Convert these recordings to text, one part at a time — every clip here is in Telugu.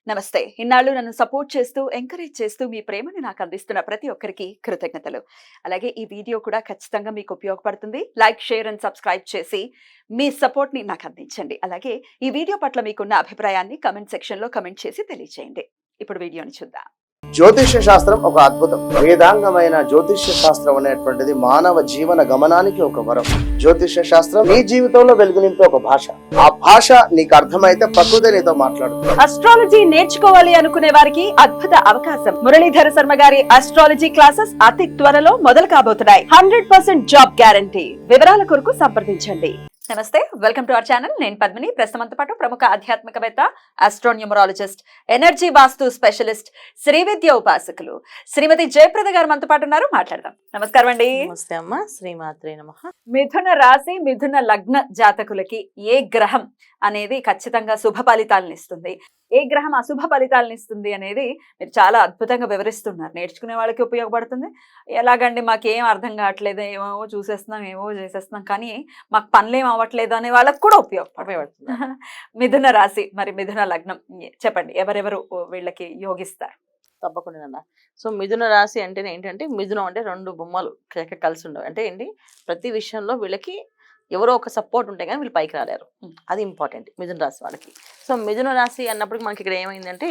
నమస్తే. ఇన్నాళ్ళు నన్ను సపోర్ట్ చేస్తూ, ఎంకరేజ్ చేస్తూ మీ ప్రేమని నాకు అందిస్తున్న ప్రతి ఒక్కరికి కృతజ్ఞతలు. అలాగే ఈ వీడియో కూడా ఖచ్చితంగా మీకు ఉపయోగపడుతుంది. లైక్, షేర్ అండ్ సబ్స్క్రైబ్ చేసి మీ సపోర్ట్‌ని నాకు అందించండి. అలాగే ఈ వీడియో పట్ల మీకున్న అభిప్రాయాన్ని కామెంట్ సెక్షన్‌లో కామెంట్ చేసి తెలియజేయండి. ఇప్పుడు వీడియోని చూద్దాం. జ్యోతిష్య శాస్త్రం ఒక అద్భుతం. వేదాంగమైన జ్యోతిష్య శాస్త్రం అనేటువంటిది మానవ జీవన గమనానికి ఒక వరం. జ్యోతిష్య శాస్త్రం నీ జీవితంలో వెలుగునింపే ఒక భాష. ఆ భాష నీకు అర్థమైతే ప్రకృతి నీతో మాట్లాడుతుంది. అస్ట్రాలజీ నేర్చుకోవాలి అనుకునే వారికి అద్భుత అవకాశం. మురళీధర శర్మ గారి అస్ట్రాలజీ క్లాసెస్ అతి త్వరలో మొదలు కాబోతున్నాయి. 100% జాబ్ గ్యారంటీ. వివరాల కొరకు సంప్రదించండి. నమస్తే, వెల్కమ్ టు అవర్ ఛానల్. నేను పద్మిని. ప్రస్తుతంతో పాటు ప్రముఖ ఆధ్యాత్మికవేత్త, ఆస్ట్రోన్యూమరాలజిస్ట్, ఎనర్జీ వాస్తు స్పెషలిస్ట్, శ్రీ విద్య ఉపాసకులు శ్రీమతి జయప్రద గారు మనతో పాటు ఉన్నారు. మాట్లాడదాం. నమస్కారం అండి. నమస్తే అమ్మ. శ్రీమాత్రే నమః. మిథున రాశి, మిథున లగ్న జాతకులకి ఏ గ్రహం అనేది ఖచ్చితంగా శుభ ఫలితాలను ఇస్తుంది, ఏ గ్రహం అశుభ ఫలితాలను ఇస్తుంది అనేది మీరు చాలా అద్భుతంగా వివరిస్తున్నారు. నేర్చుకునే వాళ్ళకి ఉపయోగపడుతుంది. ఎలాగండి మాకేం అర్థం కావట్లేదు, ఏమో చూసేస్తున్నాం, ఏమో చేసేస్తున్నాం, కానీ మాకు పనులేం అవ్వట్లేదు అనే వాళ్ళకి కూడా ఉపయోగపడుతుంది. మిథున రాశి మరి మిథున లగ్నం చెప్పండి, ఎవరెవరు వీళ్ళకి యోగిస్తారు? తప్పకుండా. సో మిథున రాశి అంటేనే ఏంటంటే, మిథునం అంటే రెండు బొమ్మలు కలిసి ఉండవు. అంటే ఏంటి, ప్రతి విషయంలో వీళ్ళకి ఎవరో ఒక సపోర్ట్ ఉంటే కానీ వీళ్ళు పైకి రాలేరు. అది ఇంపార్టెంట్ మిథున రాశి వాళ్ళకి. సో మిథున రాశి అన్నప్పటికి మనకి ఇక్కడ ఏమైందంటే,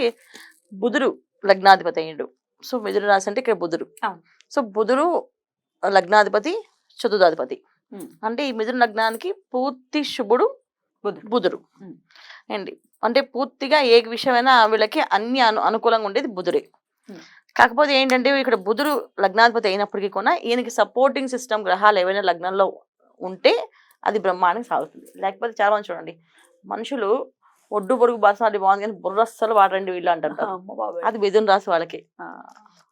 బుధుడు లగ్నాధిపతి అయ్యిండు. సో మిథున రాశి అంటే ఇక్కడ బుధుడు. సో బుధుడు లగ్నాధిపతి, చతుర్థాధిపతి. అంటే ఈ మిథున లగ్నానికి పూర్తి శుభుడు బుధుడు అండి. అంటే పూర్తిగా ఏ విషయమైనా వీళ్ళకి అన్ని అనుకూలంగా ఉండేది బుధుడే. కాకపోతే ఏంటంటే, ఇక్కడ బుధుడు లగ్నాధిపతి అయినప్పటికీ కూడా ఈయనకి సపోర్టింగ్ సిస్టమ్ గ్రహాలు ఏవైనా లగ్నంలో ఉంటే అది బ్రహ్మాండంగా సాగుతుంది. లేకపోతే చాలా మంది చూడండి, మనుషులు ఒడ్డు పొడుగు పర్సనాలిటీ బాగుంది కానీ బుర్ర అస్సలు వాడండి వీళ్ళు అంటారు. అది మిథున రాశి వాళ్ళకి.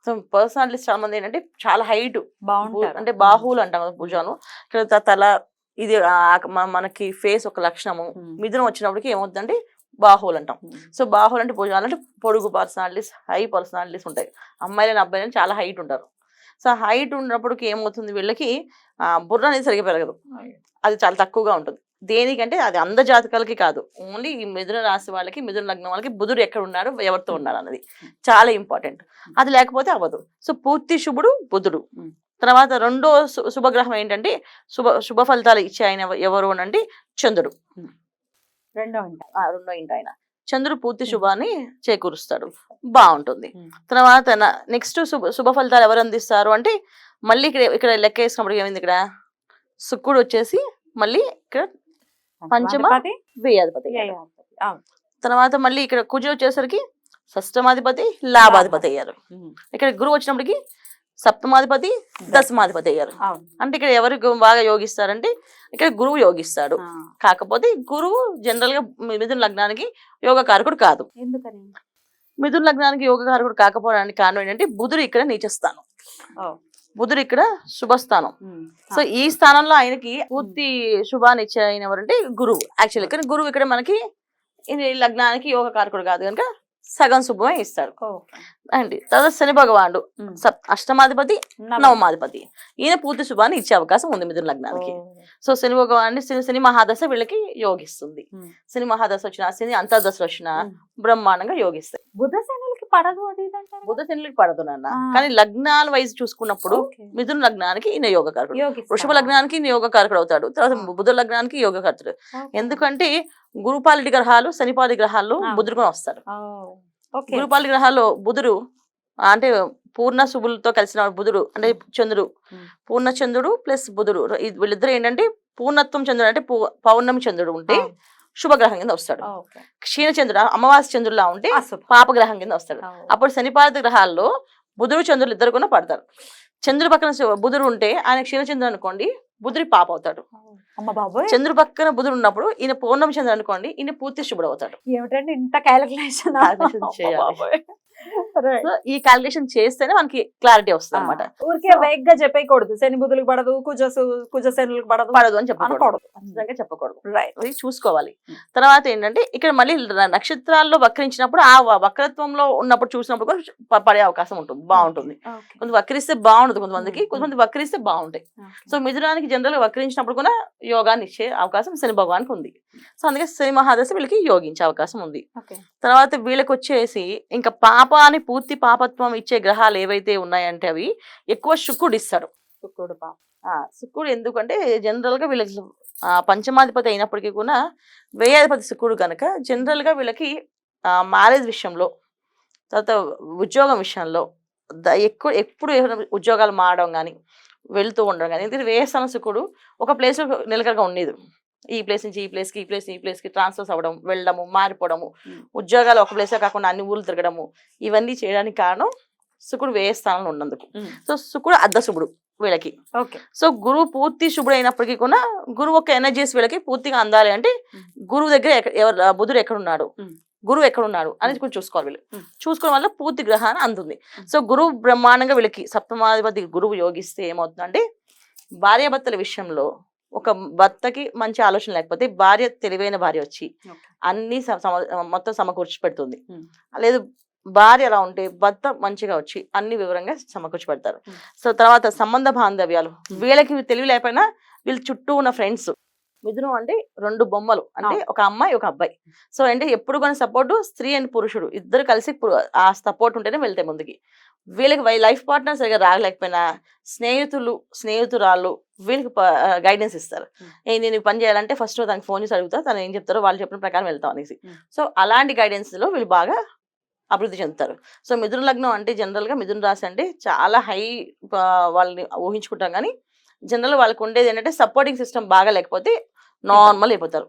సో పర్సనాలిటీస్ చాలా మంది ఏంటంటే చాలా హైట్ బాగుంటారు, అంటే బాహువులు అంటాం భుజాలు, ఇక్కడ తల, ఇది మనకి ఫేస్ ఒక లక్షణము. మిథునం వచ్చినప్పటికి ఏమవుతుందంటే బాహువులు అంటాం. సో బాహువులు అంటే భుజాలు అంటే పొడుగు పర్సనాలిటీస్, హై పర్సనాలిటీస్ ఉంటాయి. అమ్మాయిలని అబ్బాయిలని చాలా హైట్ ఉంటారు. సో హైట్ ఉన్నప్పటికి ఏమవుతుంది, వీళ్ళకి బుర్ర అనేది సరిగ్గా పెరగదు, అది చాలా తక్కువగా ఉంటుంది. దేనికంటే అది అంద జాతకాలకి కాదు, ఓన్లీ ఈ మిథున రాశి వాళ్ళకి, మిథున లగ్నం వాళ్ళకి బుధుడు ఎక్కడ ఉన్నాడు, ఎవరితో ఉన్నాడు అన్నది చాలా ఇంపార్టెంట్. అది లేకపోతే అవ్వదు. సో పూర్తి శుభుడు బుధుడు. తర్వాత రెండో శుభగ్రహం ఏంటంటే, శుభ ఫలితాలు ఇచ్చే ఆయన ఎవరు అని అంటే చంద్రుడు. రెండో ఇంటి ఆయన చంద్రుడు పూర్తి శుభాన్ని చేకూరుస్తాడు, బాగుంటుంది. తర్వాత నెక్స్ట్ శుభ ఫలితాలు ఎవరు అందిస్తారు అంటే, మళ్ళీ ఇక్కడ లెక్క వేసినప్పుడు ఏమైంది, ఇక్కడ శుక్రుడు వచ్చేసి మళ్ళీ ఇక్కడ పంచమ వ్యయాధిపతి. తర్వాత మళ్ళీ ఇక్కడ కుజ వచ్చేసరికి షష్టమాధిపతి, లాభాధిపతి అయ్యారు. ఇక్కడ గురువు వచ్చినప్పటికి సప్తమాధిపతి, దశమాధిపతి అయ్యారు. అంటే ఇక్కడ ఎవరు బాగా యోగిస్తారంటే, ఇక్కడ గురువు యోగిస్తాడు. కాకపోతే గురువు జనరల్ గా మిథున లగ్నానికి యోగకారకుడు కాదు. ఎందుకని మిథున లగ్నానికి యోగకారకుడు కాకపోవడానికి కారణం ఏంటంటే, బుధుడు ఇక్కడ నీచస్థానం, బుధుడు ఇక్కడ శుభస్థానం. సో ఈ స్థానంలో ఆయనకి పూర్తి శుభాన్ని ఇచ్చే ఆయన ఎవరంటే గురువు. యాక్చువల్లీ కానీ గురువు ఇక్కడ మనకి లగ్నానికి యోగకారకుడు కాదు కనుక సగం శుభమే ఇస్తాడు అండి. తర్వాత శని భగవానుడు అష్టమాధిపతి, నవమాధిపతి, ఈయన పూర్తి శుభాన్ని ఇచ్చే అవకాశం ఉంది మిథున లగ్నానికి. సో శని భగవాన్ని శని మహాదశ వీళ్ళకి యోగిస్తుంది. శని మహాదశ వచ్చిన, శని అంతర్దశ వచ్చిన బ్రహ్మాండంగా యోగిస్తాయి. బుధ శనులకి పడదు, బుధ శనులకి పడదు నాన్న. కానీ లగ్నాల వైజ్ చూసుకున్నప్పుడు మిథున లగ్నానికి ఈయన యోగకారకుడు, వృషభ లగ్నానికి ఈయన యోగకారకుడు అవుతాడు. తర్వాత బుధ లగ్నానికి యోగకారకుడు. ఎందుకంటే గురుపాలిటి గ్రహాలు, శనిపాలి గ్రహాలు బుధుడుగా వస్తారు. గురుపాలి గ్రహాల్లో బుధుడు అంటే పూర్ణ శుభులతో కలిసిన బుధుడు అంటే చంద్రుడు, పూర్ణ చంద్రుడు ప్లస్ బుధుడు, వీళ్ళిద్దరు ఏంటంటే పూర్ణత్వం చంద్రుడు అంటే పౌర్ణమి చంద్రుడు ఉంటే శుభగ్రహం కింద వస్తాడు. క్షీణచంద్రుడు అమావాస్య చంద్రులా ఉంటే పాపగ్రహం కింద వస్తాడు. అప్పుడు శనిపాలిత గ్రహాల్లో బుధుడు చంద్రులు ఇద్దరు కూడా పడతారు. చంద్రుడి పక్కన బుధుడు ఉంటే ఆయన క్షీణచంద్రుడు అనుకోండి, బుధుడి పాప అవుతాడు. చంద్రుడు పక్కన బుధుడు ఉన్నప్పుడు ఈయన పౌర్ణమి చంద్రుడు అనుకోండి, ఈయన పూర్తి శుభుడు అవుతాడు. ఏమిటండి ఇంత క్యాలిక్యులేషన్ చేయాలి. ఈ క్యాలిక్యులేషన్ చేస్తేనే మనకి క్లారిటీ వస్తుంది అనమాట. ఊరికే వేగ్ గా చెప్పకూడదు, శని బుధులకు పడదు, కుజ శనులకు పడదు అని చెప్పకూడదు. అది చూసుకోవాలి. తర్వాత ఏంటంటే, ఇక్కడ మళ్ళీ నక్షత్రాల్లో వక్రించినప్పుడు ఆ వక్రత్వంలో ఉన్నప్పుడు చూసినప్పుడు కూడా పడే అవకాశం ఉంటుంది, బాగుంటుంది. కొంత వక్రిస్తే బాగుండదు కొంతమందికి, కొంతమంది వక్రిస్తే బాగుంటాయి. సో మిథునానికి జనరల్ వక్రించినప్పుడు కూడా యోగాన్ని ఇచ్చే అవకాశం శని భగవానికి ఉంది. సో అందుకే శని మహాదశ వీళ్ళకి యోగించే అవకాశం ఉంది. తర్వాత వీళ్ళకి వచ్చేసి ఇంకా పాపాన్ని పూర్తి పాపత్వం ఇచ్చే గ్రహాలు ఏవైతే ఉన్నాయంటే అవి ఎక్కువ శుక్రుడు ఇస్తాడు. శుక్రుడు ఎందుకంటే జనరల్ గా వీళ్ళకి పంచమాధిపతి అయినప్పటికీ కూడా వ్యయాధిపతి శుక్రుడు కనుక జనరల్ గా వీళ్ళకి మ్యారేజ్ విషయంలో, తర్వాత ఉద్యోగం విషయంలో ఎప్పుడు ఉద్యోగాలు మారడం కానీ వెళ్తూ ఉండడం కానీ, ఎందుకంటే వ్యయస్థాన శుక్రుడు ఒక ప్లేస్ లో నిలకడగా ఉండేది. ఈ ప్లేస్ నుంచి ఈ ప్లేస్కి, ఈ ప్లేస్ ఈ ప్లేస్కి ట్రాన్స్ఫర్స్ అవ్వడం, వెళ్ళడము, మారిపోవడము, ఉద్యోగాలు ఒక ప్లేస్ కాకుండా అన్ని ఊర్లు తిరగడము, ఇవన్నీ చేయడానికి కారణం శుక్రుడు వ్యయస్థానంలో ఉన్నందుకు. సో శుక్రుడు అర్ధశుభుడు వీళ్ళకి. సో గురువు పూర్తి శుభుడు అయినప్పటికీ కూడా గురువు యొక్క ఎనర్జీస్ వీళ్ళకి పూర్తిగా అందాలి అంటే గురువు దగ్గర బుధుడు ఎక్కడున్నాడు, గురువు ఎక్కడున్నాడు అనేది కొంచెం చూసుకోవాలి. వీళ్ళు చూసుకోవడం వల్ల పూర్తి గ్రహాన్ని అందుతుంది. సో గురువు బ్రహ్మాండంగా వీళ్ళకి సప్తమాధిపతి గురువు యోగిస్తే ఏమవుతుందంటే భార్యాభర్తల విషయంలో ఒక భర్తకి మంచి ఆలోచన లేకపోతే భార్య తెలివైన భార్య వచ్చి అన్ని మొత్తం సమకూర్చి పెడుతుంది. లేదు భార్య అలా ఉంటే భర్త మంచిగా వచ్చి అన్ని వివరంగా సమకూర్చి పెడతారు. సో తర్వాత సంబంధ బాంధవ్యాలు వీళ్ళకి తెలివి లేకపోయినా వీళ్ళ చుట్టూ ఉన్న ఫ్రెండ్స్. మిథునం అంటే రెండు బొమ్మలు, అంటే ఒక అమ్మాయి ఒక అబ్బాయి. సో అంటే ఎప్పుడు కొన్ని సపోర్టు స్త్రీ అండ్ పురుషుడు ఇద్దరు కలిసి ఆ సపోర్ట్ ఉంటేనే వెళ్తాయి ముందుకి. వీళ్ళకి లైఫ్ పార్ట్నర్ సరిగా రాలేకపోయినా స్నేహితురాళ్ళు వీళ్ళకి గైడెన్స్ ఇస్తారు. నేను పని చేయాలంటే ఫస్ట్ తనకి ఫోన్ చేసి అడుగుతా, తను ఏం చెప్తారో వాళ్ళు చెప్పిన ప్రకారం వెళ్తాం అనేసి. సో అలాంటి గైడెన్స్ లో వీళ్ళు బాగా అభివృద్ధి చెందుతారు. సో మిథున లగ్నం అంటే జనరల్ గా మిథున రాశి అంటే చాలా హై వాళ్ళని ఊహించుకుంటాం, కానీ జనరల్ వాళ్ళకి ఉండేది ఏంటంటే సపోర్టింగ్ సిస్టమ్ బాగా లేకపోతే నార్మల్ అయిపోతారు.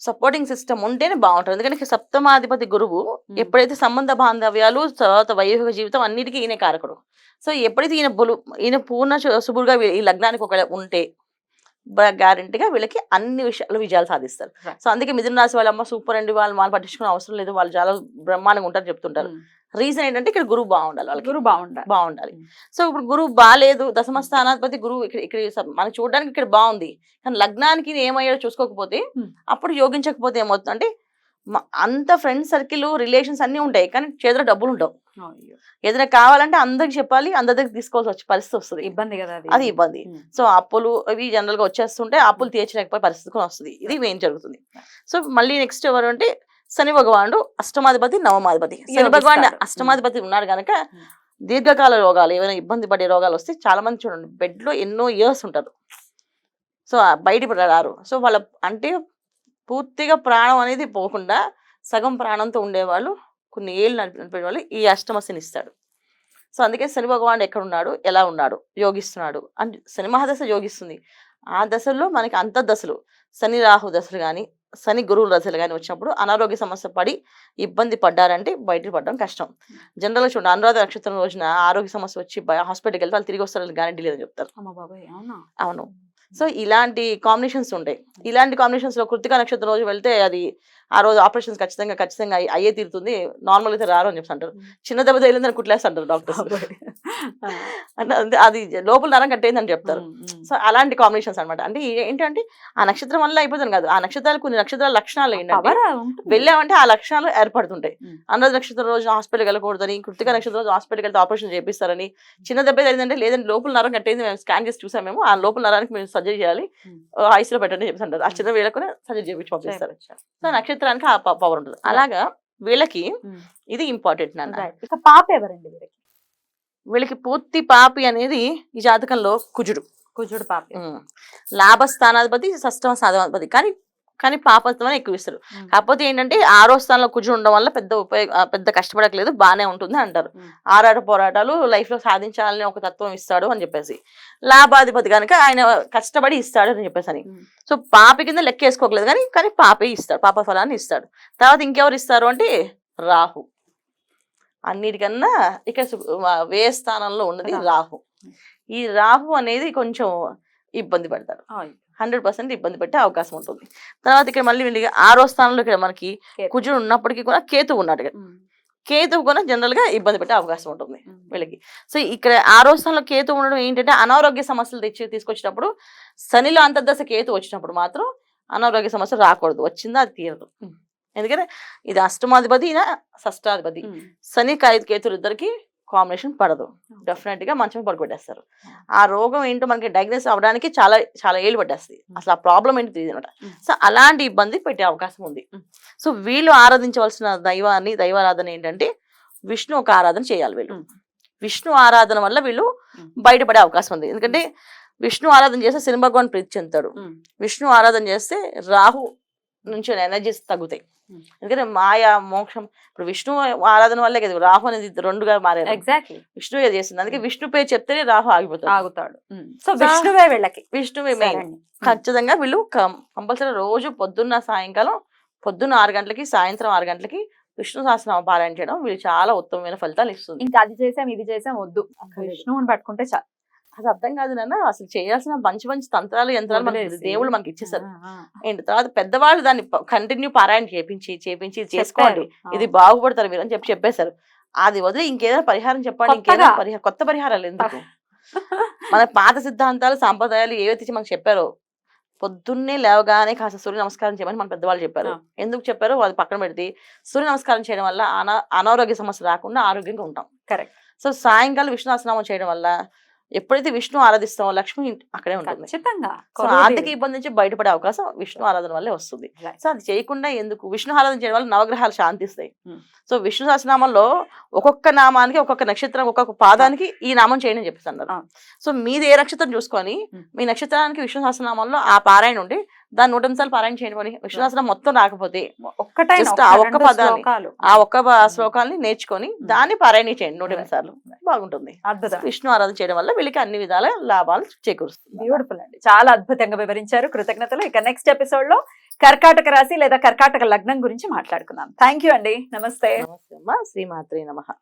సపోర్టింగ్ సిస్టమ్ ఉంటేనే బాగుంటుంది. ఎందుకంటే సప్తమాధిపతి గురువు ఎప్పుడైతే సంబంధ బాంధవ్యాలు, తర్వాత వైవాహిక జీవితం అన్నిటికీ ఈయన కారకుడు. సో ఎప్పుడైతే ఈయన పూర్ణ శుభుడుగా ఈ లగ్నానికి ఒక ఉంటే గ్యారంటీగా వీళ్ళకి అన్ని విషయాలు విజయాలు సాధిస్తారు. సో అందుకే మిథున రాశి వాళ్ళ అమ్మ సూపర్ అండి, వాళ్ళు పట్టించుకునే అవసరం లేదు, వాళ్ళు చాలా బ్రహ్మాండంగా ఉంటారు చెప్తుంటారు. రీజన్ ఏంటంటే ఇక్కడ గురువు బాగుండాలి, వాళ్ళకి గురువు బాగుండాలి. సో ఇప్పుడు గురువు బాగాలేదు, దశమ స్థానాధిపతి గురువు ఇక్కడ మనకి చూడడానికి ఇక్కడ బాగుంది, కానీ లగ్నానికి ఏమయ్యాడో చూసుకోకపోతే అప్పుడు యోగించకపోతే ఏమవుతుంది అంటే అంత ఫ్రెండ్ సర్కిల్ రిలేషన్స్ అన్ని ఉంటాయి, కానీ చేతిలో డబ్బులు ఉండవు. ఏదైనా కావాలంటే అందరికి చెప్పాలి, అందరి దగ్గర తీసుకోవాల్సి వచ్చే పరిస్థితి వస్తుంది. ఇబ్బంది కదా, అది ఇబ్బంది. సో అప్పులు అవి జనరల్ గా వచ్చేస్తుంటే అప్పులు తీర్చలేకపోయే పరిస్థితి వస్తుంది. ఇది మెయిన్ జరుగుతుంది. సో మళ్ళీ నెక్స్ట్ ఎవరు అంటే శని భగవానుడు అష్టమాధిపతి నవమాధిపతి. శని భగవాన్ అష్టమాధిపతి ఉన్నాడు కనుక దీర్ఘకాల రోగాలు, ఏమైనా ఇబ్బంది పడే రోగాలు వస్తే చాలా మంది చూడండి బెడ్ లో ఎన్నో ఇయర్స్ ఉంటారు. సో బయట రారు. సో వాళ్ళ అంటే పూర్తిగా ప్రాణం అనేది పోకుండా సగం ప్రాణంతో ఉండేవాళ్ళు, కొన్ని ఏళ్ళు నడిపేవాళ్ళు ఈ అష్టమ శని ఇస్తాడు. సో అందుకే శని భగవానుడు ఎక్కడ ఉన్నాడు, ఎలా ఉన్నాడు, యోగిస్తున్నాడు అంటే శని మహాదశ యోగిస్తుంది. ఆ దశల్లో మనకి అంతర్దశలు శని రాహు దశలు కానీ శని గురువుల దశలు కానీ వచ్చినప్పుడు అనారోగ్య సమస్య పడి ఇబ్బంది పడ్డారంటే బయటకు పడడం కష్టం. జనరల్గా చూడండి అనురాధ నక్షత్రం రోజున ఆరోగ్య సమస్య వచ్చి హాస్పిటల్కి వెళ్తే వాళ్ళు తిరిగి వస్తారని గ్యారంటీ లేదని చెప్తారు. అవును. సో ఇలాంటి కాంబినేషన్స్ ఉంటాయి. ఇలాంటి కాంబినేషన్స్ లో కృతికా నక్షత్రం రోజు వెళ్తే అది ఆ రోజు ఆపరేషన్స్ ఖచ్చితంగా అయ్యే తీరుతుంది, నార్మల్ అయితే రారు అని చెప్పి అంటారు. చిన్న దెబ్బ తగిలిందని కుట్లేస్తుంటారు డాక్టర్స్. అది లోపల నరం కట్టేందని చెప్తారు. సో అలాంటి కాంబినేషన్స్ అనమాట. అంటే ఏంటంటే ఆ నక్షత్రం వల్ల అయిపోతుంది కాదు, ఆ నక్షత్రాలు కొన్ని నక్షత్రాల లక్షణాలు ఏంటంటే వెళ్ళామంటే ఆ లక్షణాలు ఏర్పడుతుంటాయి. అనురాధ నక్షత్రం రోజు హాస్పిటల్కి వెళ్ళకూడదని, కృతికా నక్షత్రం రోజు హాస్పిటల్కి వెళ్తే ఆపరేషన్ చేపిస్తారని, చిన్న దెబ్బ తగిలిందంటే లేదంటే లోపల నరం కట్టేది మేము స్కాన్ చేసి చూసాం, మేము ఆ లోపల నరానికి మేము సర్జరీ చేయాలి, ఐసీలో పెట్టండి చెప్పి అంటారు. ఆ చిన్న వీళ్ళకు సర్జరీ చేపించి పంపిస్తారు. సో నక్షత్రానికి ఆ పవర్ ఉంటుంది. అలాగా వీళ్ళకి ఇది ఇంపార్టెంట్ నాన్న. పాప ఎవరండి వీళ్ళకి పూర్తి పాపి అనేది ఈ జాతకంలో కుజుడు పాపి. లాభస్థానాధిపతి షష్టమ స్థానాధిపతి, కానీ పాపత్వం ఎక్కువ ఇస్తారు. కాకపోతే ఏంటంటే 6వ స్థానంలో కుజుడు ఉండడం వల్ల పెద్ద కష్టపడట్లేదు, బాగానే ఉంటుంది అంటారు. ఆరాట పోరాటాలు లైఫ్ లో సాధించాలని ఒక తత్వం ఇస్తాడు అని చెప్పేసి. లాభాధిపతి కనుక ఆయన కష్టపడి ఇస్తాడు అని చెప్పేసి అని. సో పాపి కింద లెక్క వేసుకోకలేదు, కానీ పాపే ఇస్తాడు, పాప ఫలాన్ని ఇస్తాడు. తర్వాత ఇంకెవరు ఇస్తారు అంటే రాహు. అన్నిటికన్నా ఇక్కడ వ్యయ స్థానంలో ఉన్నది రాహు. ఈ రాహు అనేది కొంచెం ఇబ్బంది పడతారు, 100% ఇబ్బంది పెట్టే అవకాశం ఉంటుంది. తర్వాత ఇక్కడ మళ్ళీ 6వ స్థానంలో ఇక్కడ మనకి కుజుడు ఉన్నప్పటికీ కూడా కేతువు ఉన్నాడు. కేతువు కూడా జనరల్ గా ఇబ్బంది పెట్టే అవకాశం ఉంటుంది వీళ్ళకి. సో ఇక్కడ 6వ స్థానంలో కేతువు ఉండడం ఏంటంటే అనారోగ్య సమస్యలు తీసుకొచ్చినప్పుడు, శనిలో అంతర్దశ కేతు వచ్చినప్పుడు మాత్రం అనారోగ్య సమస్య రాకూడదు, వచ్చిందా అది తీరదు. ఎందుకంటే ఇది అష్టమాధిపతి, షష్టాధిపతి. శని కేతులు ఇద్దరికి కాంబినేషన్ పడదు, డెఫినెట్ గా మంచం పడుకోబెట్టేస్తారు. ఆ రోగం ఏంటో మనకి డయాగ్నోస్ అవ్వడానికి చాలా చాలా ఏళ్ళు పట్టేస్తుంది, అసలు ఆ ప్రాబ్లం ఏంటో తెలియదు అనమాట. సో అలాంటి ఇబ్బంది పెట్టే అవకాశం ఉంది. సో వీళ్ళు ఆరాధించవలసిన దైవారాధన ఏంటంటే విష్ణు ఒక ఆరాధన చేయాలి. వీళ్ళు విష్ణు ఆరాధన వల్ల వీళ్ళు బయటపడే అవకాశం ఉంది. ఎందుకంటే విష్ణు ఆరాధన చేస్తే శని భగవాన్ ప్రీతి చెందుతాడు. విష్ణు ఆరాధన చేస్తే రాహు నుంచి ఎనర్జీస్ తగ్గుతాయి. ఎందుకంటే మాయా మోక్షం ఇప్పుడు విష్ణు ఆరాధన వల్లే కదా రాహు అనేది రెండుగా మారారు. ఎగ్జాక్ట్లీ విష్ణు ఏది చేస్తుంది, అందుకే విష్ణు పేరు చెప్తేనే రాహు ఆగుతాడు. సో విష్ణువే వీళ్ళకి, విష్ణువే మెయిన్. ఖచ్చితంగా వీళ్ళు కంపల్సరీ రోజు పొద్దున్న 6 గంటలకి సాయంత్రం 6 గంటలకి విష్ణు సహస్రనామ పారాయణ చేయడం వీళ్ళు చాలా ఉత్తమమైన ఫలితాలు ఇస్తుంది. ఇంకా అది చేసాం ఇది చేసాం వద్దు, విష్ణువుని పట్టుకుంటే చాలు. అది అర్థం కాదు నాన్న, అసలు చేయాల్సిన మంచి మంచి తంత్రాలు యంత్రాలు దేవుళ్ళు మనకి ఇచ్చేసారు. అండ్ తర్వాత పెద్దవాళ్ళు దాన్ని కంటిన్యూ పారాయణ చేపించి చేసుకోండి, ఇది బాగుపడతారు మీరు అని చెప్పేశారు. అది వదిలి ఇంకేదైనా పరిహారం చెప్పండి, ఇంకేదైనా కొత్త పరిహారాలు ఎందుకు? మన పాత సిద్ధాంతాలు సాంప్రదాయాలు ఏవైతే మనకు చెప్పారో పొద్దున్నే లేవగానే కాస్త సూర్య నమస్కారం చేయమని మన పెద్దవాళ్ళు చెప్పారు. ఎందుకు చెప్పారో అది పక్కన పెడితే సూర్య నమస్కారం చేయడం వల్ల అనారోగ్య సమస్య రాకుండా ఆరోగ్యంగా ఉంటాం. కరెక్ట్. సో సాయంకాలం విష్ణు సహస్రనామం చేయడం వల్ల ఎప్పుడైతే విష్ణు ఆరాధిస్తామో లక్ష్మి అక్కడే ఉంటుంది. ఖచ్చితంగా. సో ఆర్థిక ఇబ్బంది నుంచి బయటపడే అవకాశం విష్ణు ఆరాధన వల్లే వస్తుంది. సో అది చేయకుండా ఎందుకు? విష్ణు ఆరాధన చేయడం వల్ల నవగ్రహాలు శాంతిస్తాయి. సో విష్ణు సహస్రనామంలో ఒక్కొక్క నామానికి ఒక్కొక్క నక్షత్రం ఒక్కొక్క పాదానికి ఈ నామం చేయండి అని చెప్పేసి అన్నారు. సో మీది ఏ నక్షత్రం చూసుకొని మీ నక్షత్రానికి విష్ణు సహస్రనామంలో ఆ పారాయణ ఉండి దాన్ని 100 సార్లు పారాయణ చేయండి. విష్ణు సహస్రనామం మొత్తం రాకపోతే ఆ ఒక్క పదాన్ని ఆ ఒక్క శ్లోకాలని నేర్చుకొని దాన్ని పారాయణ చేయండి 108 సార్లు, బాగుంటుంది. విష్ణు ఆరాధన చేయడం వల్ల వీళ్ళకి అన్ని విధాల లాభాలు చేకూరుస్తుంది. బ్యూటిఫుల్ అండి, చాలా అద్భుతంగా వివరించారు. కృతజ్ఞతలు. ఇక నెక్స్ట్ ఎపిసోడ్ లో కర్కాటక రాశి లేదా కర్కాటక లగ్నం గురించి మాట్లాడుకుందాం. థ్యాంక్ యూ అండి. నమస్తే. నమస్తే అమ్మా. శ్రీమాత్రే నమః.